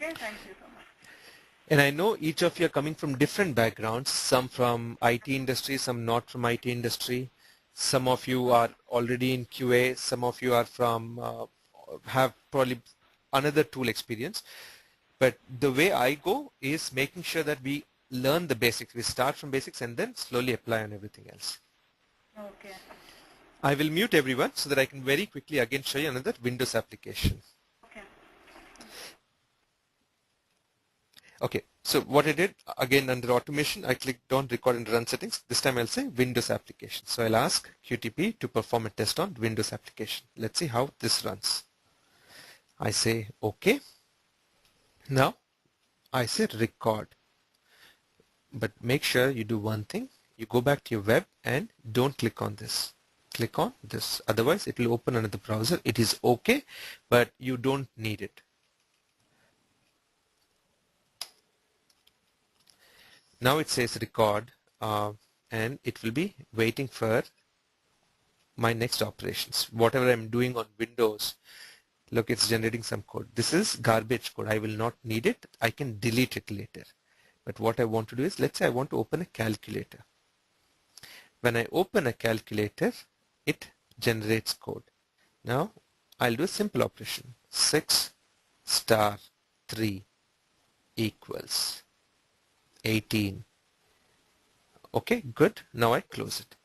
Okay, thank you so much. And I know each of you are coming from different backgrounds, some from IT industry, some not from IT industry. Some of you are already in QA, some of you are from, have probably another tool experience. But the way I go is making sure that we learn the basics. We start from basics and then slowly apply on everything else. Okay. I will mute everyone so that I can very quickly again show you another Windows application. Okay. Okay, so what I did, again under automation, I clicked on record and run settings. This time I'll say Windows application. So I'll ask QTP to perform a test on Windows application. Let's see how this runs. I say okay. Now I say record. But make sure you do one thing. You go back to your web and don't click on this. Click on this. Otherwise it will open another browser. It is okay, but you don't need it. Now it says record and it will be waiting for my next operations. Whatever I'm doing on Windows, look, it's generating some code. This is garbage code. I will not need it. I can delete it later. But what I want to do is, let's say I want to open a calculator. When I open a calculator, it generates code. Now I'll do a simple operation. 6 star 3 equals 18. Okay, good. Now I close it.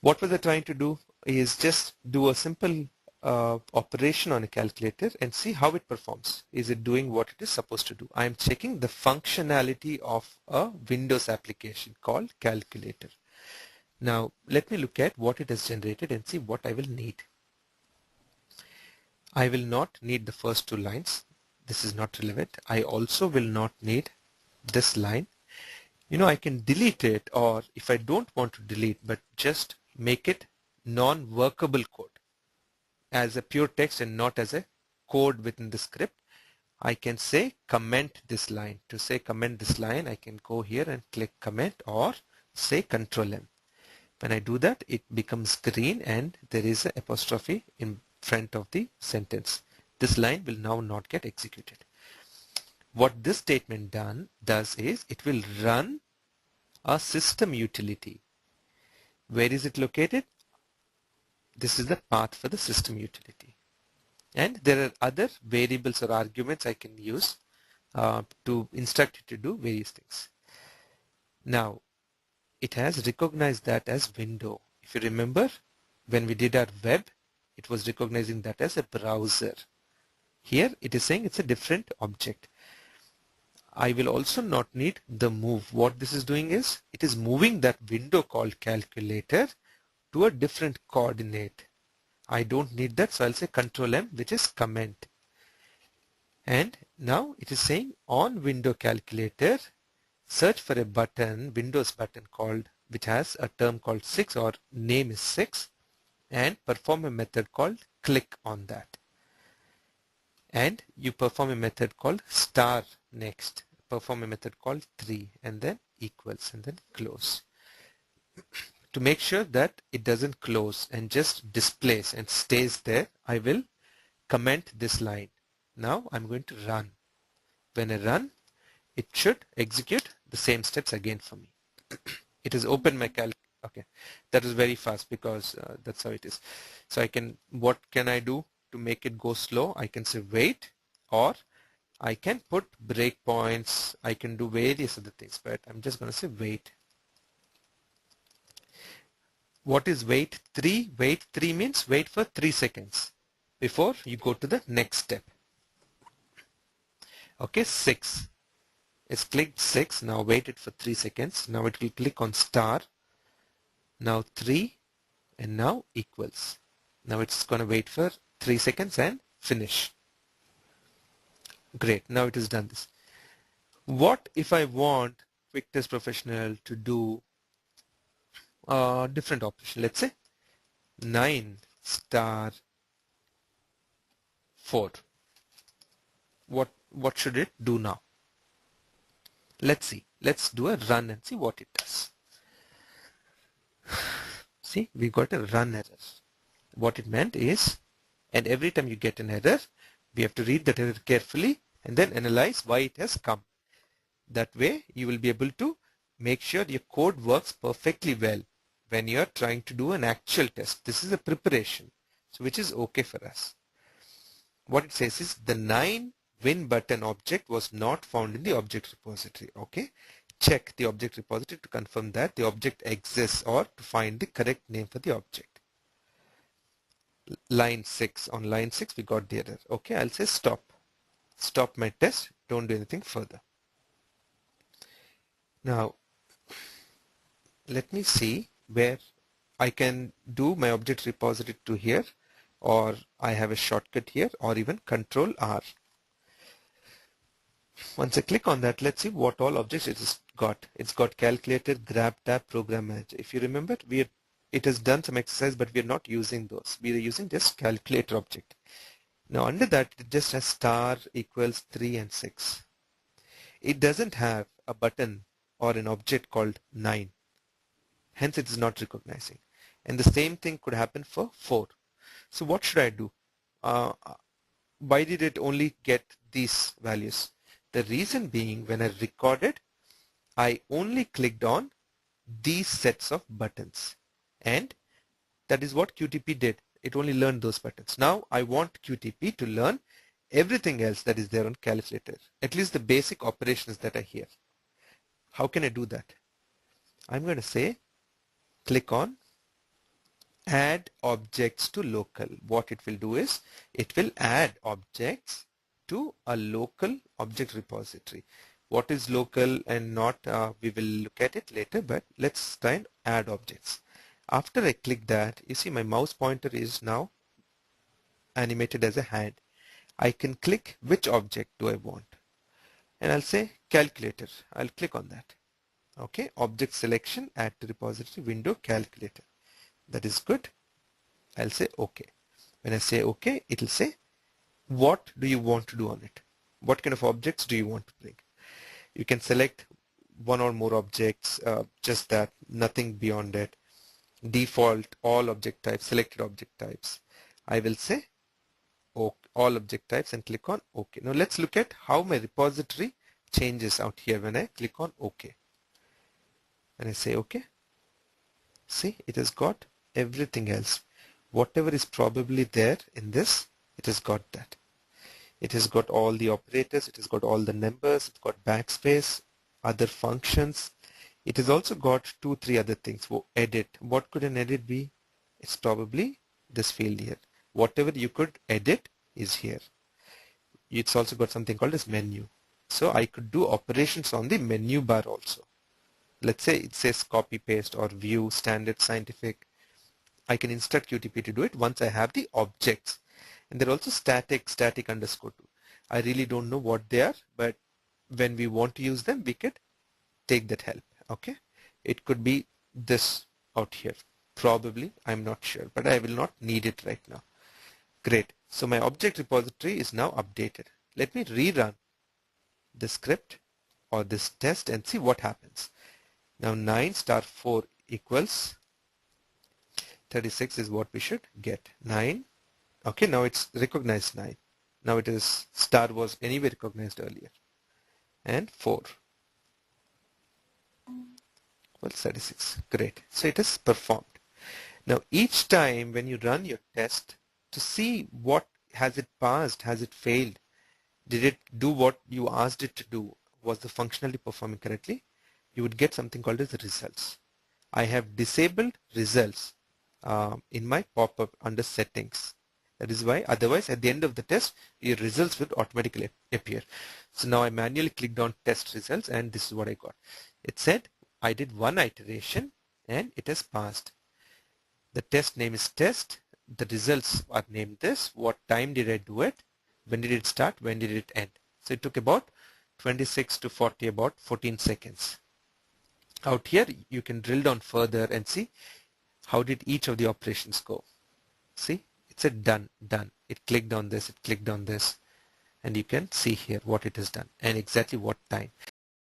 What was I trying to do is just do a simple operation on a calculator and see how it performs. Is it doing what it is supposed to do? I am checking the functionality of a Windows application called calculator. Now let me look at what it has generated and see what I will need. I will not need the first two lines. This is not relevant. I also will not need this line. You know, I can delete it, or if I don't want to delete but just make it non-workable code as a pure text and not as a code within the script, I can say comment this line. To say comment this line, I can go here and click comment or say Control M. When I do that, it becomes green and there is an apostrophe in front of the sentence. This line will now not get executed. What this statement does is it will run a system utility. Where is it located? This is the path for the system utility. And there are other variables or arguments I can use to instruct it to do various things. Now, it has recognized that as window. If you remember, when we did our web, it was recognizing that as a browser. Here, it is saying it's a different object. I will also not need the move. What this is doing is, it is moving that window called calculator to a different coordinate. I don't need that, so I'll say Control M, which is comment. And now it is saying on window calculator, search for a button, Windows button called, which has a term called 6 or name is 6, and perform a method called click on that. And you perform a method called star next, perform a method called 3 and then equals and then close. To make sure that it doesn't close and just displays and stays there, I will comment this line. Now I'm going to run. When I run, it should execute the same steps again for me. It has opened my calc. Okay, that is very fast because that's how it is. So I can, what can I do to make it go slow? I can say wait, or I can put breakpoints. I can do various other things, but I'm just going to say wait. What is wait 3? Wait 3 means wait for 3 seconds before you go to the next step. Okay, 6. It's clicked 6. Now wait it for 3 seconds. Now it will click on star. Now 3 and now equals. Now it's going to wait for 3 seconds and finish. Great. Now it has done this. What if I want Quick Test Professional to do different operation? Let's say 9 star 4. What should it do now? Let's see. Let's do a run and see what it does. See, we got a run error. What it meant is, and every time you get an error, We have to read that error carefully and then analyze why it has come. That way you will be able to make sure your code works perfectly well when you're trying to do an actual test. This is a preparation, so which is okay for us. What it says is the 9 win button object was not found in the object repository. Okay, check the object repository to confirm that the object exists or to find the correct name for the object. Line 6, on line 6 we got the error. Okay, I'll say stop my test, don't do anything further. Now let me see where I can do my object repository to here, or I have a shortcut here, or even Control R. Once I click on that, let's see what all objects it has got. It's got calculator, grab tab, program manager. If you remember, it has done some exercise, but we are not using those. We are using just calculator object. Now under that, it just has star, equals, 3 and 6. It doesn't have a button or an object called 9. Hence it is not recognizing. And the same thing could happen for 4. So what should I do? Why did it only get these values? The reason being, when I recorded, I only clicked on these sets of buttons, and that is what QTP did. It only learned those buttons. Now I want QTP to learn everything else that is there on calculator, at least the basic operations that are here. How can I do that? I'm going to say click on add objects to local. What it will do is it will add objects to a local object repository. What is local and not, we will look at it later, but let's try and add objects. After I click that, you see my mouse pointer is now animated as a hand. I can click which object do I want, and I'll say calculator. I'll click on that. Okay, object selection, add to repository, window, calculator. That is good. I'll say OK. When I say OK, it'll say what do you want to do on it? What kind of objects do you want to bring? You can select one or more objects, just that, nothing beyond it. Default, all object types, selected object types. I will say OK, all object types, and click on OK. Now let's look at how my repository changes out here when I click on OK. And I say OK. See, it has got everything else. Whatever is probably there in this, it has got that. It has got all the operators, it has got all the numbers, it's got backspace, other functions. It has also got 2-3 other things. Edit. What could an edit be? It's probably this field here. Whatever you could edit is here. It's also got something called as menu. So I could do operations on the menu bar also. Let's say it says copy paste or view, standard, scientific. I can instruct QTP to do it once I have the objects. And they're also static _2. I really don't know what they are, but when we want to use them, we could take that help. Okay, it could be this out here. Probably, I'm not sure, but I will not need it right now. Great. So my object repository is now updated. Let me rerun the script or this test and see what happens. Now 9 star 4 equals 36 is what we should get. 9. Okay, now it's recognized 9. Now it is star was anyway recognized earlier. And 4. Well, 36. Great. So it is performed. Now each time when you run your test to see what has it passed, has it failed, did it do what you asked it to do, was the functionality performing correctly, you would get something called as the results. I have disabled results in my pop-up under settings. That is why otherwise at the end of the test your results would automatically appear. So now I manually clicked on test results and this is what I got. It said I did one iteration and it has passed. The test name is test. The results are named this. What time did I do it? When did it start? When did it end? So it took about 26 to 40, about 14 seconds. Out here you can drill down further and see how did each of the operations go. See, it said done, done. It clicked on this, it clicked on this, and you can see here what it has done and exactly what time.